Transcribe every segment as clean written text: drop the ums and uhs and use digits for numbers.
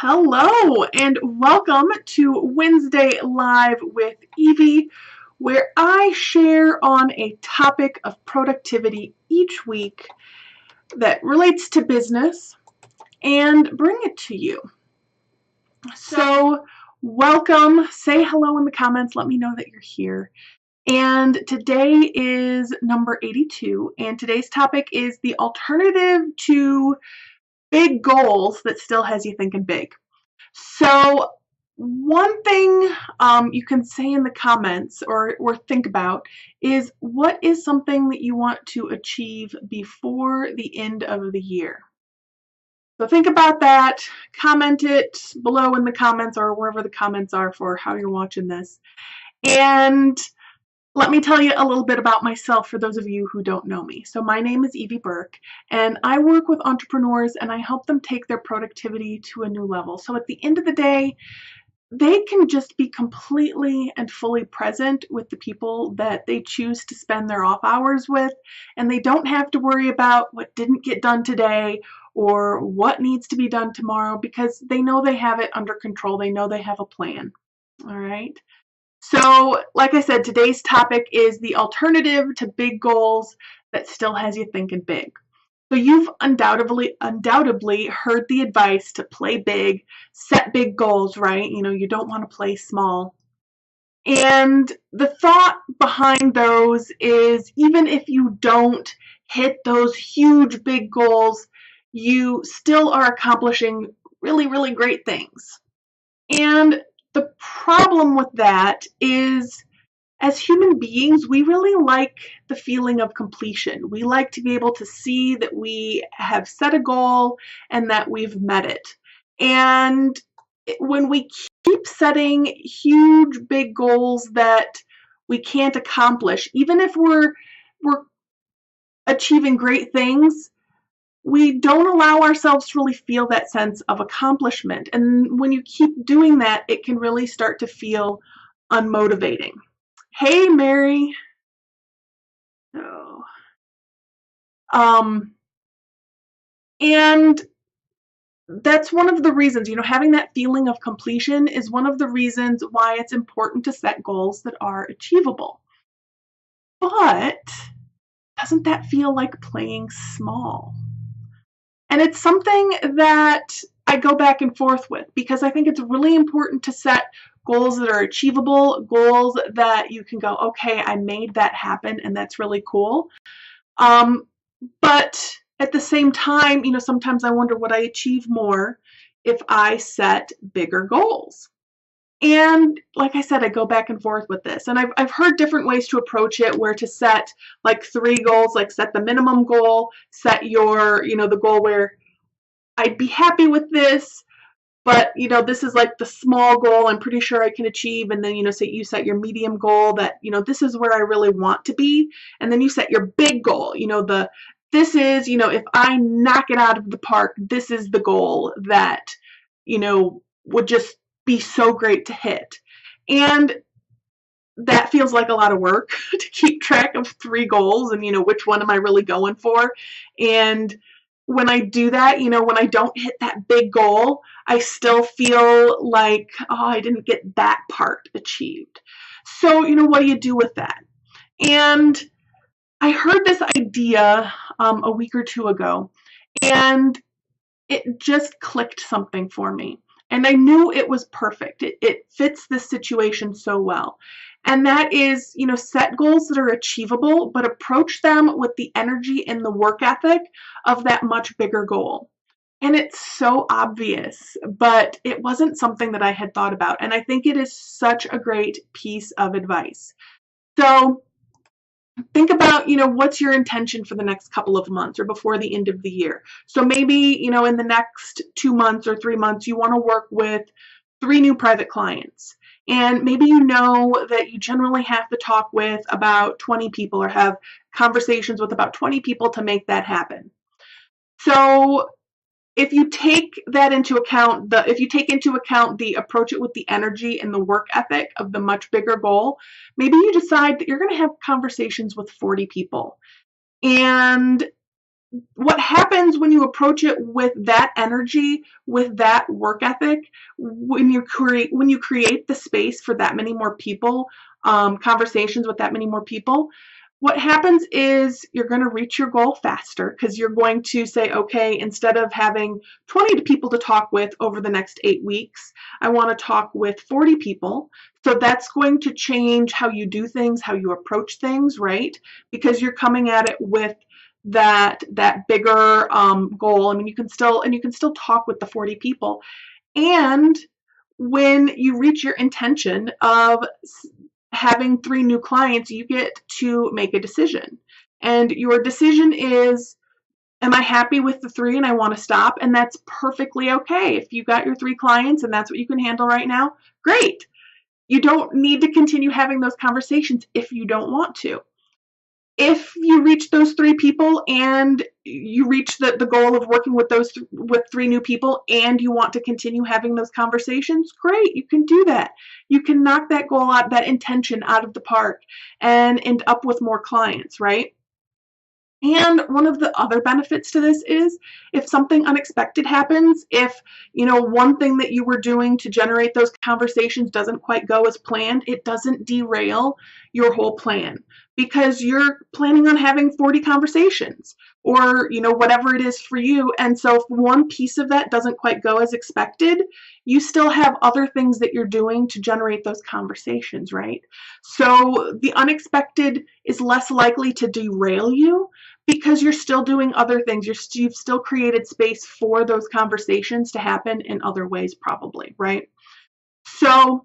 Hello and welcome to Wednesday Live with Evie, where I share on a topic of productivity each week that relates to business and bring it to you. So, welcome. Say hello in the comments. Let me know that you're here. And today is number 82, and today's topic is the alternative to big goals that still has you thinking big. So one thing you can say in the comments or think about is what is something that you want to achieve before the end of the year. So think about that, comment it below in the comments or wherever the comments are for how you're watching this. And let me tell you a little bit about myself for those of you who don't know me. So my name is Evie Burke, and I work with entrepreneurs and I help them take their productivity to a new level. So at the end of the day, they can just be completely and fully present with the people that they choose to spend their off hours with, and they don't have to worry about what didn't get done today or what needs to be done tomorrow because they know they have it under control. They know they have a plan. All right. So, like I said, today's topic is the alternative to big goals that still has you thinking big. So you've undoubtedly heard the advice to play big, set big goals, right? You don't want to play small. And the thought behind those is even if you don't hit those huge big goals, you still are accomplishing really, really great things. And the problem with that is as human beings, we really like the feeling of completion. We like to be able to see that we have set a goal and that we've met it. And when we keep setting huge, big goals that we can't accomplish, even if we're achieving great things, we don't allow ourselves to really feel that sense of accomplishment. And when you keep doing that, it can really start to feel unmotivating. Hey, Mary. So, and that's one of the reasons, having that feeling of completion is one of the reasons why it's important to set goals that are achievable. But doesn't that feel like playing small? And it's something that I go back and forth with because I think it's really important to set goals that are achievable, goals that you can go, okay, I made that happen, and that's really cool. But at the same time, sometimes I wonder would I achieve more if I set bigger goals? And like I said, I go back and forth with this. And I've heard different ways to approach it where to set like 3 goals, like set the minimum goal, set your, the goal where I'd be happy with this, but this is like the small goal I'm pretty sure I can achieve. And then, say you set your medium goal that, this is where I really want to be. And then you set your big goal, this is, if I knock it out of the park, this is the goal that, would just be so great to hit. And that feels like a lot of work to keep track of 3 goals and, which one am I really going for? And when I do that, when I don't hit that big goal, I still feel like, oh, I didn't get that part achieved. So, what do you do with that? And I heard this idea a week or 2 ago, and it just clicked something for me. And I knew it was perfect. It fits this situation so well. And that is, set goals that are achievable, but approach them with the energy and the work ethic of that much bigger goal. And it's so obvious, but it wasn't something that I had thought about. And I think it is such a great piece of advice. So think about, what's your intention for the next couple of months or before the end of the year. So maybe, in the next 2 months or 3 months, you want to work with 3 new private clients. And maybe that you generally have to talk with about 20 people or have conversations with about 20 people to make that happen. So if you take that into account, if you take into account the approach it with the energy and the work ethic of the much bigger goal, maybe you decide that you're going to have conversations with 40 people. And what happens when you approach it with that energy, with that work ethic, when you create the space for that many more people, conversations with that many more people, what happens is you're going to reach your goal faster because you're going to say, okay, instead of having 20 people to talk with over the next 8 weeks, I want to talk with 40 people. So that's going to change how you do things, how you approach things, right? Because you're coming at it with that bigger goal. I mean, you can still talk with the 40 people. And when you reach your intention of having 3 new clients, you get to make a decision. And your decision is, am I happy with the 3 and I want to stop? And that's perfectly okay. If you got your 3 clients and that's what you can handle right now, great. You don't need to continue having those conversations if you don't want to. If you reach those 3 people and you reach the goal of working with with 3 new people and you want to continue having those conversations, great, you can do that. You can knock that goal out, that intention out of the park and end up with more clients, right? And one of the other benefits to this is if something unexpected happens, if, one thing that you were doing to generate those conversations doesn't quite go as planned, it doesn't derail your whole plan because you're planning on having 40 conversations or, whatever it is for you. And so if one piece of that doesn't quite go as expected, you still have other things that you're doing to generate those conversations, right? So the unexpected is less likely to derail you because you're still doing other things. You've still created space for those conversations to happen in other ways, probably, right? So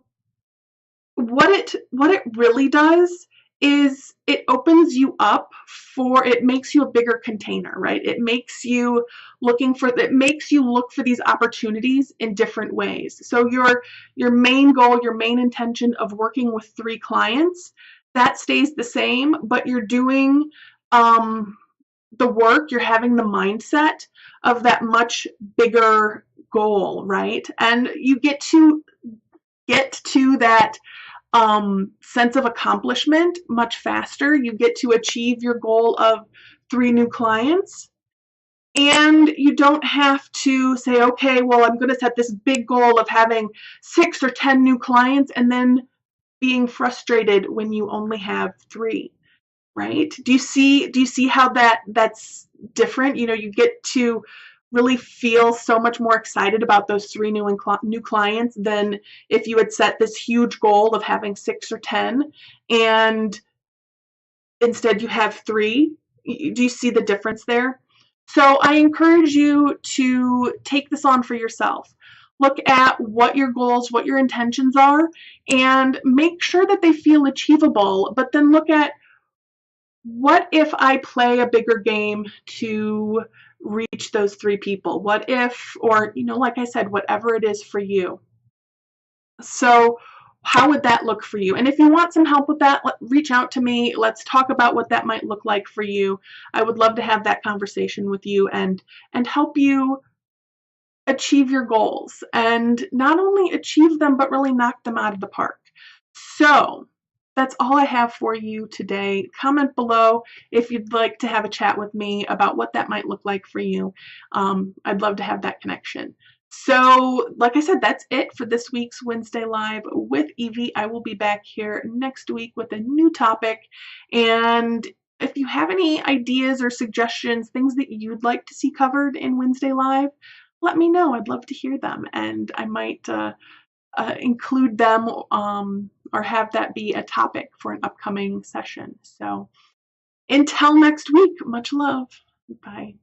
what it really does is it opens you up it makes you a bigger container, right? It makes you look for these opportunities in different ways. So your main goal, your main intention of working with 3 clients, that stays the same, but you're doing the work, you're having the mindset of that much bigger goal, right? And you get to that sense of accomplishment much faster. You get to achieve your goal of 3 new clients. And you don't have to say, okay, well, I'm going to set this big goal of having 6 or 10 new clients and then being frustrated when you only have 3. Right? Do you see how that's different? You get to really feel so much more excited about those 3 new clients than if you had set this huge goal of having 6 or 10 and instead you have 3. Do you see the difference there? So I encourage you to take this on for yourself. Look at what your goals, what your intentions are, and make sure that they feel achievable, but then look at, what if I play a bigger game to reach those 3 people? What if, or, like I said, whatever it is for you. So how would that look for you? And if you want some help with that, reach out to me. Let's talk about what that might look like for you. I would love to have that conversation with you and help you achieve your goals, and not only achieve them, but really knock them out of the park. So that's all I have for you today. Comment below if you'd like to have a chat with me about what that might look like for you. I'd love to have that connection. So, like I said, that's it for this week's Wednesday Live with Evie. I will be back here next week with a new topic. And if you have any ideas or suggestions, things that you'd like to see covered in Wednesday Live, let me know. I'd love to hear them, and I might include them or have that be a topic for an upcoming session. So until next week, much love. Bye.